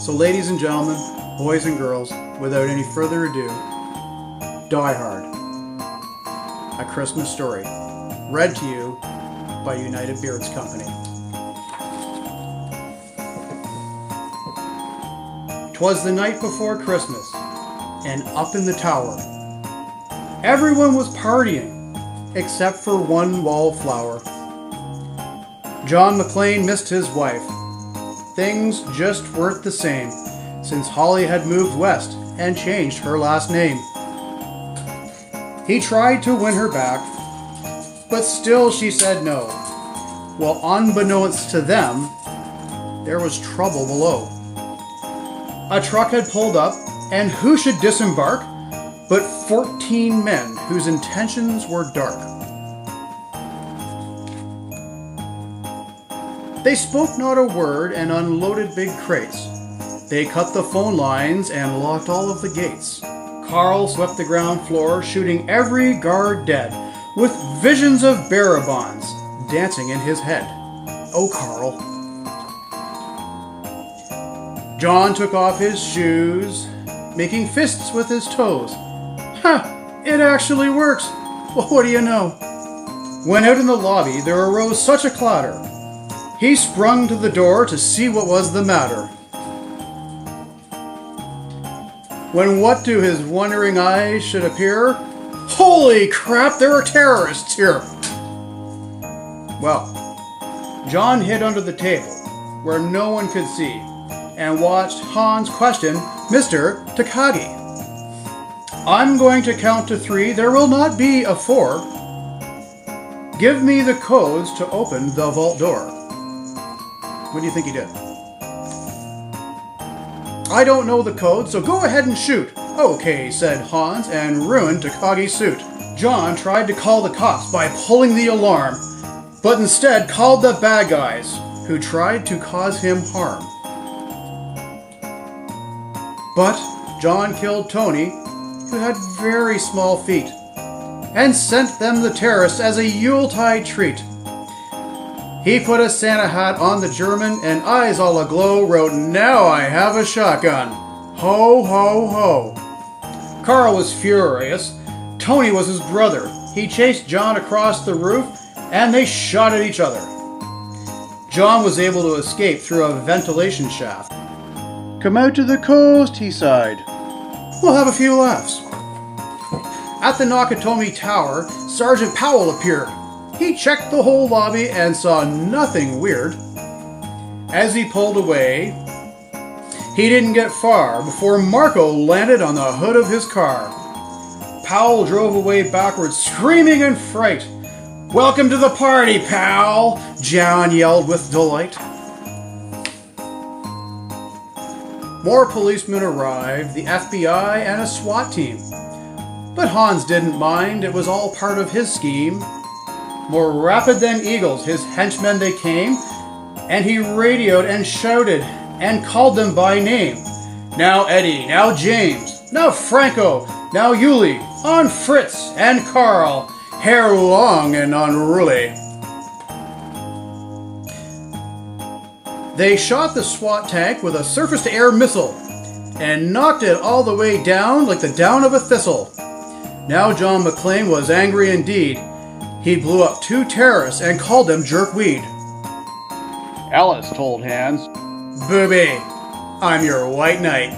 So ladies and gentlemen, boys and girls, without any further ado, Die Hard, A Christmas Story, read to you by United Beards Company. 'Twas the night before Christmas, and up in the tower, everyone was partying, except for one wallflower. John McClane missed his wife. Things just weren't the same since Holly had moved west and changed her last name. He tried to win her back, but still she said no. Well, unbeknownst to them, there was trouble below. A truck had pulled up, and who should disembark but 14 men whose intentions were dark. They spoke not a word and unloaded big crates. They cut the phone lines and locked all of the gates. Carl swept the ground floor, shooting every guard dead, with visions of Barabons dancing in his head. Oh, Carl. John took off his shoes, making fists with his toes. It actually works. Well, what do you know? When out in the lobby, there arose such a clatter. He sprung to the door to see what was the matter. When what to his wondering eyes should appear, holy crap, there are terrorists here! Well, John hid under the table, where no one could see, and watched Hans question Mr. Takagi. I'm going to count to 3, there will not be a 4. Give me the codes to open the vault door. What do you think he did? I don't know the code, so go ahead and shoot. Okay, said Hans, and ruined Takagi's suit. John tried to call the cops by pulling the alarm, but instead called the bad guys, who tried to cause him harm. But John killed Tony, who had very small feet, and sent them the terrorists as a Yuletide treat. He put a Santa hat on the German and eyes all aglow wrote, "Now I have a shotgun. Ho, ho, ho." Carl was furious. Tony was his brother. He chased John across the roof and they shot at each other. John was able to escape through a ventilation shaft. "Come out to the coast," he sighed. "We'll have a few laughs." At the Nakatomi Tower, Sergeant Powell appeared. He checked the whole lobby and saw nothing weird. As he pulled away, he didn't get far before Marco landed on the hood of his car. Powell drove away backwards, screaming in fright. "Welcome to the party, pal!" John yelled with delight. More policemen arrived, the FBI and a SWAT team. But Hans didn't mind, it was all part of his scheme. More rapid than eagles, his henchmen they came, and he radioed and shouted and called them by name. Now Eddie, now James, now Franco, now Yuli, on Fritz and Carl, hair long and unruly. They shot the SWAT tank with a surface-to-air missile and knocked it all the way down like the down of a thistle. Now John McClane was angry indeed. He blew up 2 terrorists and called them jerkweed. Alice told Hans, "Booby, I'm your white knight."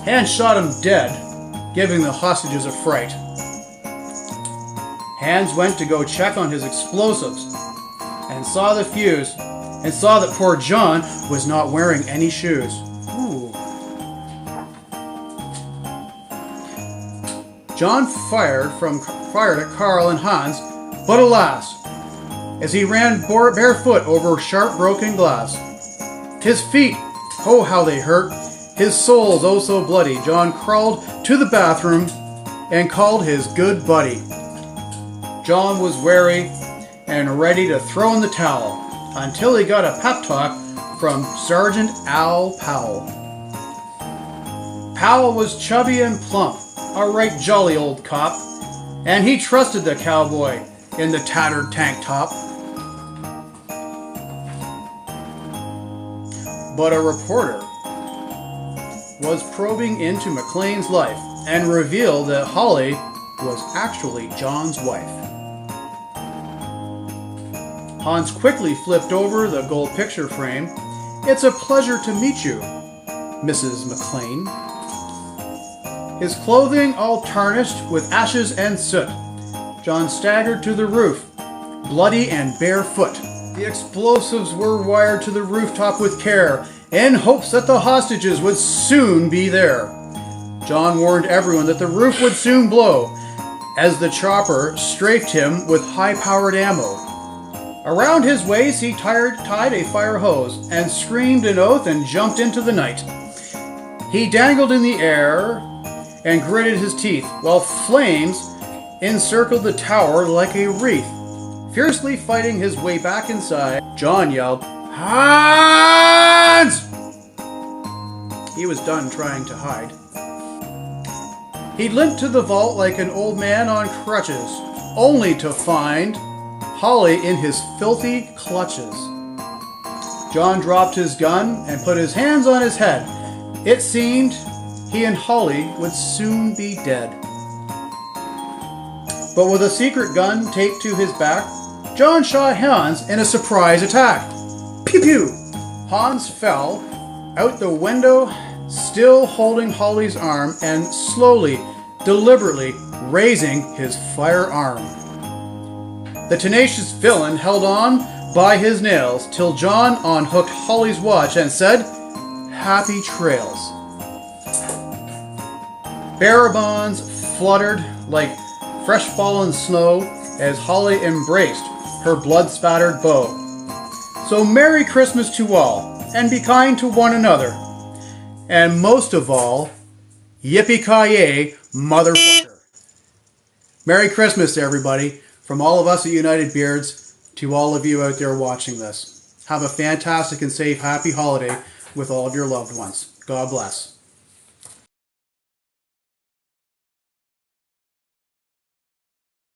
Hans shot him dead, giving the hostages a fright. Hans went to go check on his explosives and saw the fuse and saw that poor John was not wearing any shoes. Ooh. John fired at Carl and Hans, but alas, as he ran barefoot over sharp broken glass. His feet, oh how they hurt, his soles oh so bloody, John crawled to the bathroom and called his good buddy. John was wary and ready to throw in the towel until he got a pep talk from Sergeant Al Powell. Powell was chubby and plump, a right jolly old cop, and he trusted the cowboy in the tattered tank top. But a reporter was probing into McLean's life and revealed that Holly was actually John's wife. Hans quickly flipped over the gold picture frame. "It's a pleasure to meet you, Mrs. McLean." His clothing all tarnished with ashes and soot, John staggered to the roof, bloody and barefoot. The explosives were wired to the rooftop with care, in hopes that the hostages would soon be there. John warned everyone that the roof would soon blow, as the chopper strafed him with high-powered ammo. Around his waist he tied a fire hose, and screamed an oath and jumped into the night. He dangled in the air and gritted his teeth, while flames encircled the tower like a wreath. Fiercely fighting his way back inside, John yelled, "Hans!" He was done trying to hide. He limped to the vault like an old man on crutches, only to find Holly in his filthy clutches. John dropped his gun and put his hands on his head. It seemed he and Holly would soon be dead. But with a secret gun taped to his back, John shot Hans in a surprise attack. Pew pew! Hans fell out the window, still holding Holly's arm and slowly, deliberately raising his firearm. The tenacious villain held on by his nails till John unhooked Holly's watch and said, "Happy trails." Bearer bonds fluttered like fresh fallen snow as Holly embraced her blood-spattered bow. So Merry Christmas to all, and be kind to one another. And most of all, yippee-ki-yay, motherfucker. Merry Christmas, everybody, from all of us at United Beards to all of you out there watching this. Have a fantastic and safe, happy holiday with all of your loved ones. God bless.